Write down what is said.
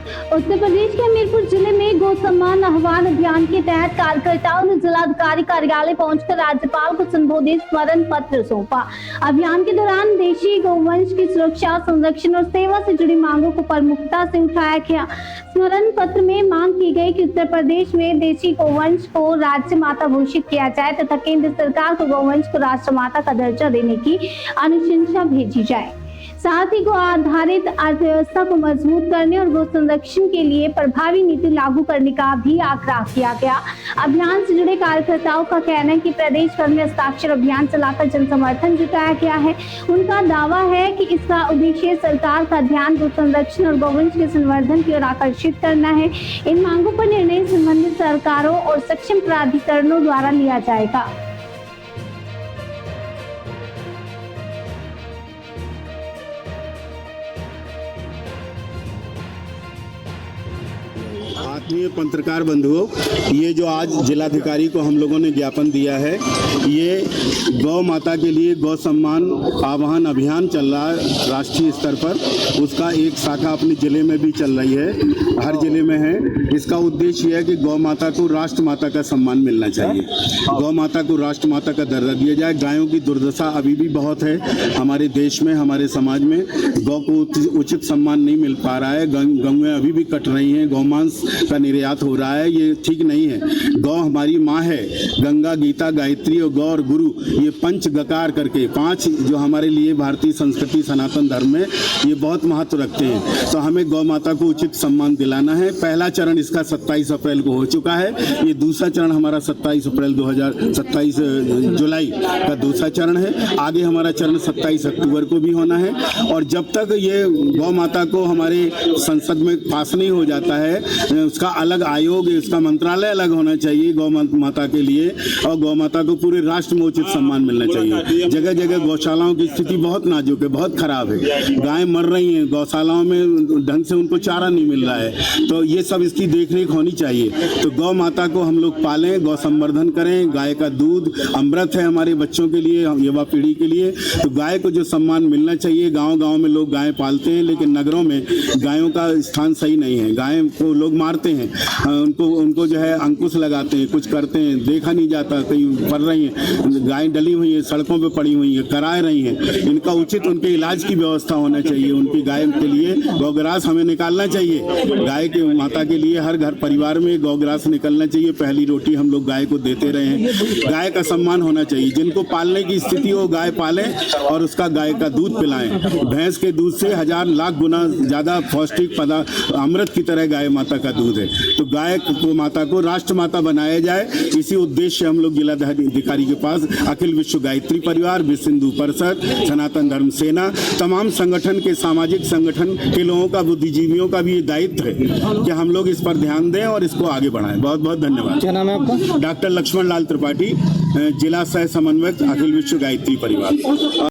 उत्तर प्रदेश के हमीरपुर जिले में गौ सम्मान आह्वान अभियान के तहत कार्यकर्ताओं ने जिलाधिकारी कार्यालय पहुंचकर राज्यपाल को संबोधित स्मरण पत्र सौंपा। अभियान के दौरान देशी गौवंश की सुरक्षा, संरक्षण और सेवा से जुड़ी मांगों को प्रमुखता से उठाया गया। स्मरण पत्र में मांग की गई कि उत्तर प्रदेश में देशी गौवंश को राज्य माता घोषित किया जाए तथा केंद्र सरकार को गौवंश को राष्ट्रमाता का दर्जा देने की अनुशंसा भेजी जाए। साथ ही गौ आधारित अर्थव्यवस्था को मजबूत करने और गौ संरक्षण के लिए प्रभावी नीति लागू करने का भी आग्रह किया गया। अभियान से जुड़े कार्यकर्ताओं का कहना है कि प्रदेश भर में हस्ताक्षर अभियान चलाकर जन समर्थन जुटाया गया है। उनका दावा है कि इसका उद्देश्य सरकार का ध्यान गौ संरक्षण और गौवंश के संवर्धन की ओर आकर्षित करना है। इन मांगों पर निर्णय संबंधित सरकारों और सक्षम प्राधिकरणों द्वारा लिया जाएगा। आत्मीय पत्रकार बंधुओं, ये जो आज जिलाधिकारी को हम लोगों ने ज्ञापन दिया है, ये गौ माता के लिए गौ सम्मान आह्वान अभियान चल रहा है राष्ट्रीय स्तर पर। उसका एक शाखा अपने जिले में भी चल रही है, हर जिले में है। इसका उद्देश्य ये है कि गौ माता को राष्ट्र माता का सम्मान मिलना चाहिए। गौ माता को राष्ट्र माता का दर्जा दिया जाए। गायों की दुर्दशा अभी भी बहुत है हमारे देश में, हमारे समाज में। गौ को उचित सम्मान नहीं मिल पा रहा है। गौएं अभी भी कट रही हैं, गौमांस का निर्यात हो रहा है, ये ठीक नहीं है। गौ हमारी माँ है। गंगा, गीता, गायत्री और गौ और गुरु, ये पंच गकार करके 5 जो हमारे लिए भारतीय संस्कृति सनातन धर्म में ये बहुत महत्व रखते हैं। तो हमें गौ माता को उचित सम्मान दिलाना है। पहला चरण इसका 27 अप्रैल को हो चुका है। ये दूसरा चरण हमारा 27 जुलाई का दूसरा चरण है। आगे हमारा चरण 27 अक्टूबर को भी होना है। और जब तक ये गौ माता को हमारे संसद में पास नहीं हो जाता है, उसका अलग आयोग, उसका मंत्रालय अलग होना चाहिए गौ माता के लिए। और गौ माता को पूरे राष्ट्र में उचित सम्मान मिलना चाहिए। जगह जगह गौशालाओं की स्थिति बहुत नाजुक है, बहुत खराब है। गायें मर रही हैं, गौशालाओं में ढंग से उनको चारा नहीं मिल रहा है। तो ये सब इसकी देखरेख होनी चाहिए। तो गौ माता को हम लोग पालें, गौ संवर्धन करें। गाय का दूध अमृत है हमारे बच्चों के लिए, युवा पीढ़ी के लिए। तो गाय को जो सम्मान मिलना चाहिए। गाँव गाँव में लोग गाय पालते हैं, लेकिन नगरों में गायों का स्थान सही नहीं है। गाय को लोग मारते हैं, उनको जो है अंकुश लगाते हैं, कुछ करते हैं, देखा नहीं जाता। कहीं पड़ रही हैं, गाय डली हुई है, सड़कों पे पड़ी हुई है, कराए रही हैं। इनका उचित उनके इलाज की व्यवस्था होना चाहिए। उनकी गाय के लिए गौग्रास हमें निकालना चाहिए। गाय के माता के लिए हर घर परिवार में गौग्रास निकलना चाहिए। पहली रोटी हम लोग गाय को देते रहे हैं। गाय का सम्मान होना चाहिए। जिनको पालने की स्थिति हो, गाय पालें और उसका गाय का दूध पिलाएं। भैंस के दूध से 1000 लाख गुना ज्यादा पौष्टिक पदार्थ, अमृत की तरह गाय माता का दूध है। तो गाय को माता को राष्ट्र माता बनाया जाए। इसी उद्देश्य हम लोग जिलाधिकारी के पास अखिल विश्व गायत्री परिवार, विश्व हिंदू परिषद, सनातन धर्म सेना, तमाम संगठन के, सामाजिक संगठन के लोगों का, बुद्धिजीवियों का भी ये दायित्व है कि हम लोग इस पर ध्यान दें और इसको आगे बढ़ाएं। बहुत बहुत धन्यवाद। क्या नाम है आपका? डॉक्टर लक्ष्मण लाल त्रिपाठी, जिला सह समन्वयक, अखिल विश्व गायत्री परिवार।